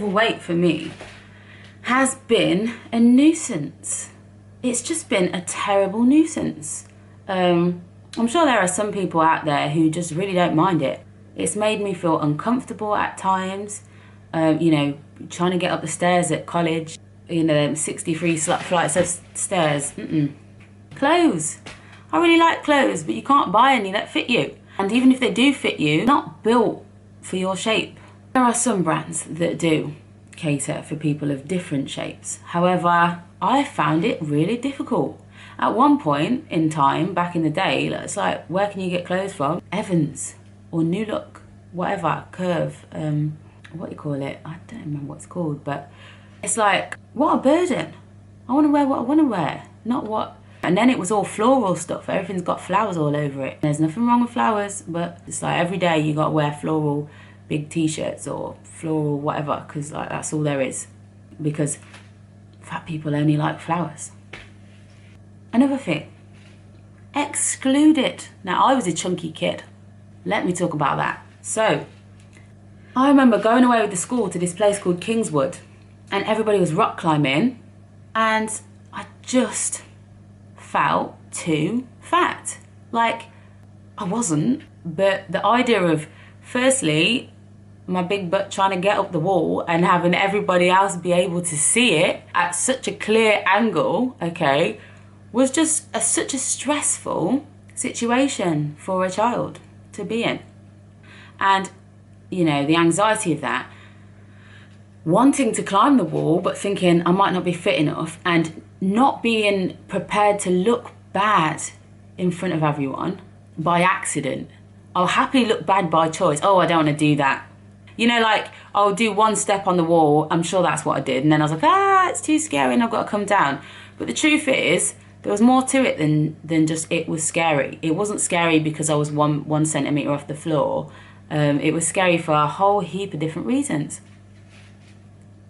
overweight for me has been a nuisance. It's just been a terrible nuisance. I'm sure there are some people out there who just really don't mind it. It's made me feel uncomfortable at times. You know, trying to get up the stairs at college, you know, 63 flights of stairs. Clothes. I really like clothes, but you can't buy any that fit you. And even if they do fit you, they're not built for your shape. There are some brands that do cater for people of different shapes. However, I found it really difficult. At one point in time, back in the day, it's like, where can you get clothes from? Evans or New Look, whatever, Curve, what do you call it? I don't remember what it's called, but it's like, what a burden. I want to wear what I want to wear, not what. And then it was all floral stuff. Everything's got flowers all over it. There's nothing wrong with flowers, but it's like every day you got to wear floral big t-shirts or floral whatever, because like that's all there is. Because fat people only like flowers. Another thing, exclude it. Now, I was a chunky kid. Let me talk about that. So, I remember going away with the school to this place called Kingswood, and everybody was rock climbing, and I just felt too fat. Like, I wasn't, but the idea of, firstly, my big butt trying to get up the wall and having everybody else be able to see it at such a clear angle, okay, was just such a stressful situation for a child to be in. And, you know, the anxiety of that, wanting to climb the wall but thinking I might not be fit enough, and not being prepared to look bad in front of everyone by accident. I'll happily look bad by choice. Oh, I don't want to do that. You know, like, I'll do one step on the wall. I'm sure that's what I did. And then I was like, it's too scary and I've got to come down. But the truth is, there was more to it than just it was scary. It wasn't scary because I was one centimetre off the floor. It was scary for a whole heap of different reasons.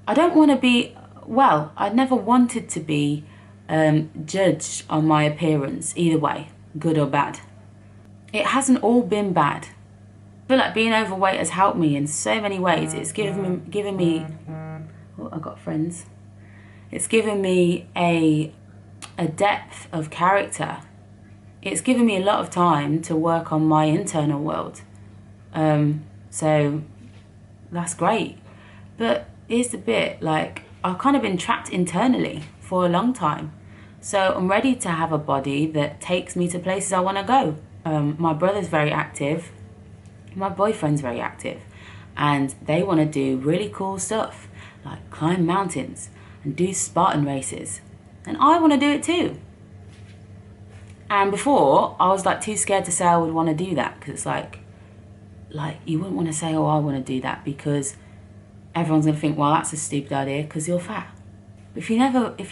I don't want to be, well, I never wanted to be judged on my appearance either way, good or bad. It hasn't all been bad. I feel like being overweight has helped me in so many ways. It's given me, oh, I've got friends. It's given me a depth of character. It's given me a lot of time to work on my internal world. So that's great. But here's the bit, like, I've kind of been trapped internally for a long time. So I'm ready to have a body that takes me to places I want to go. My brother's very active. My boyfriend's very active. And they want to do really cool stuff, like climb mountains and do Spartan races. And I want to do it too. And before, I was like too scared to say I would want to do that, because it's like you wouldn't want to say, oh, I want to do that, because everyone's going to think, well, that's a stupid idea because you're fat. But if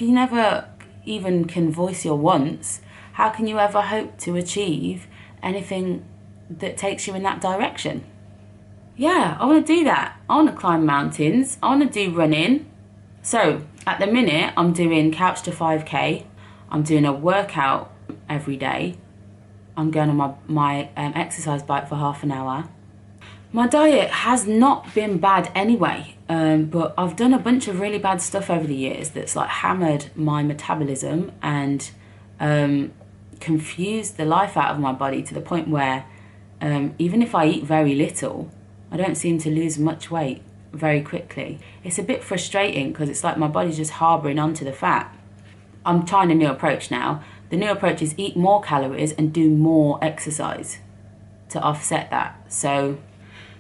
you never even can voice your wants, how can you ever hope to achieve anything that takes you in that direction? Yeah, I want to do that. I want to climb mountains. I want to do running. So at the minute, I'm doing couch to 5K. I'm doing a workout every day. I'm going on my exercise bike for half an hour. My diet has not been bad anyway, but I've done a bunch of really bad stuff over the years that's like hammered my metabolism and confused the life out of my body to the point where even if I eat very little, I don't seem to lose much weight very quickly. It's a bit frustrating because it's like my body's just harbouring onto the fat. I'm trying a new approach now. The new approach is eat more calories and do more exercise to offset that. So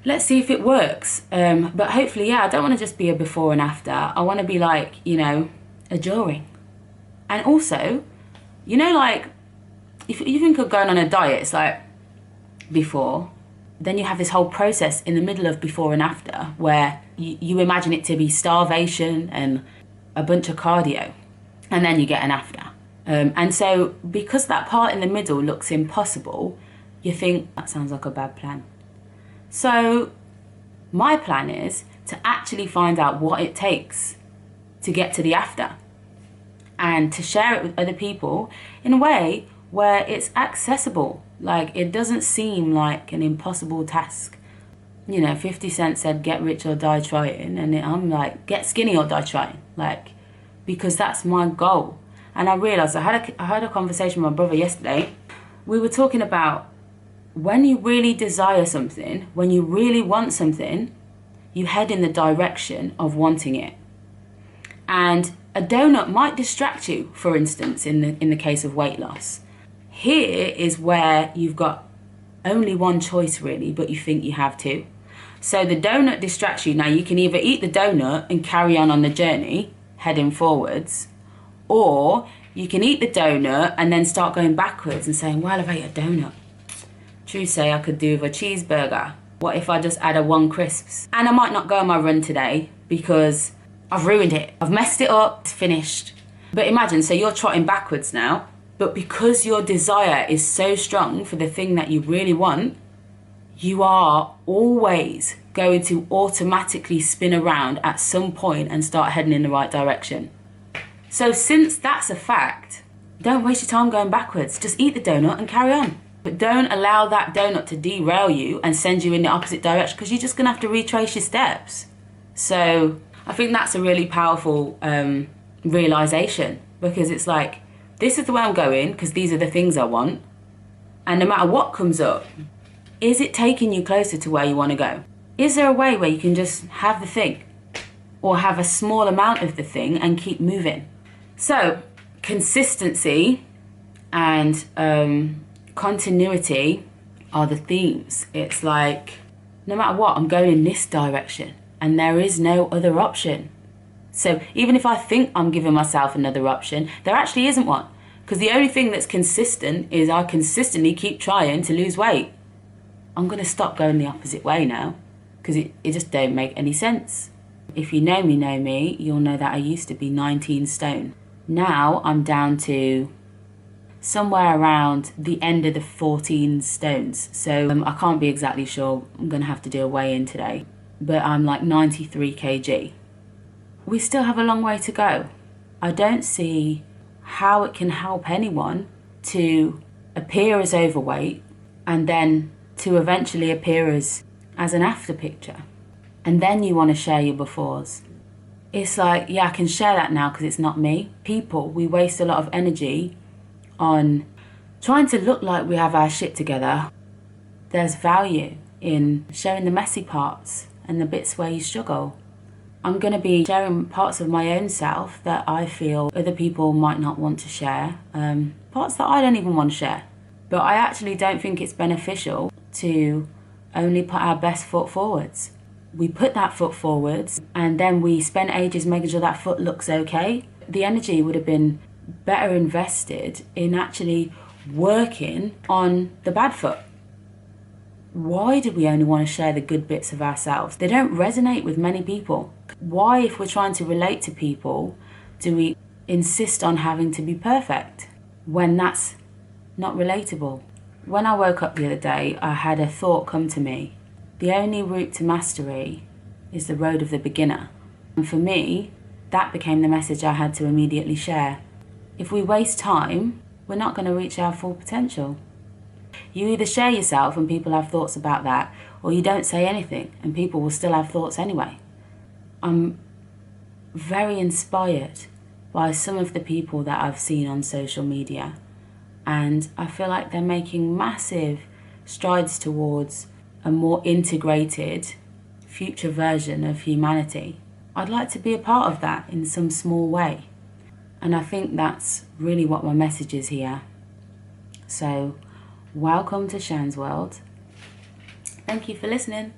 let's see if it works. But hopefully, yeah, I don't want to just be a before and after. I want to be like, you know, a during. And also, you know, like, if you think of going on a diet, it's like before, then you have this whole process in the middle of before and after where you imagine it to be starvation and a bunch of cardio, and then you get an after. And so because that part in the middle looks impossible, you think, that sounds like a bad plan. So my plan is to actually find out what it takes to get to the after and to share it with other people in a way where it's accessible. Like, it doesn't seem like an impossible task. You know, 50 Cent said, get rich or die trying. And I'm like, get skinny or die trying. Like, because that's my goal. And I realised, I had a conversation with my brother yesterday. We were talking about when you really desire something, when you really want something, you head in the direction of wanting it. And a donut might distract you, for instance, in the case of weight loss. Here is where you've got only one choice really, but you think you have two. So the donut distracts you. Now you can either eat the donut and carry on the journey, heading forwards, or you can eat the donut and then start going backwards and saying, well, I've ate a donut. True say I could do with a cheeseburger. What if I just add a 1 crisps? And I might not go on my run today because I've ruined it. I've messed it up, it's finished. But imagine, so you're trotting backwards now, but because your desire is so strong for the thing that you really want, you are always going to automatically spin around at some point and start heading in the right direction. So since that's a fact, don't waste your time going backwards. Just eat the donut and carry on. But don't allow that donut to derail you and send you in the opposite direction, because you're just going to have to retrace your steps. So I think that's a really powerful realization, because it's like, this is the way I'm going because these are the things I want. And no matter what comes up, is it taking you closer to where you want to go? Is there a way where you can just have the thing, or have a small amount of the thing and keep moving? So consistency and continuity are the themes. It's like, no matter what, I'm going in this direction and there is no other option. So even if I think I'm giving myself another option, there actually isn't one. Because the only thing that's consistent is I consistently keep trying to lose weight. I'm going to stop going the opposite way now, because it just don't make any sense. If you know me, you'll know that I used to be 19 stone. Now I'm down to somewhere around the end of the 14 stones. So I can't be exactly sure. I'm going to have to do a weigh-in today. But I'm like 93 kg. We still have a long way to go. I don't see how it can help anyone to appear as overweight and then to eventually appear as an after picture. And then you want to share your befores. It's like, yeah, I can share that now because it's not me. People, we waste a lot of energy on trying to look like we have our shit together. There's value in sharing the messy parts and the bits where you struggle. I'm going to be sharing parts of my own self that I feel other people might not want to share, parts that I don't even want to share. But I actually don't think it's beneficial to only put our best foot forwards. We put that foot forwards and then we spend ages making sure that foot looks okay. The energy would have been better invested in actually working on the bad foot. Why do we only want to share the good bits of ourselves? They don't resonate with many people. Why, if we're trying to relate to people, do we insist on having to be perfect when that's not relatable? When I woke up the other day, I had a thought come to me. The only route to mastery is the road of the beginner. And for me, that became the message I had to immediately share. If we waste time, we're not going to reach our full potential. You either share yourself and people have thoughts about that, or you don't say anything and people will still have thoughts anyway. I'm very inspired by some of the people that I've seen on social media, and I feel like they're making massive strides towards a more integrated future version of humanity. I'd like to be a part of that in some small way. And I think that's really what my message is here. So, welcome to Shansxworld. Thank you for listening.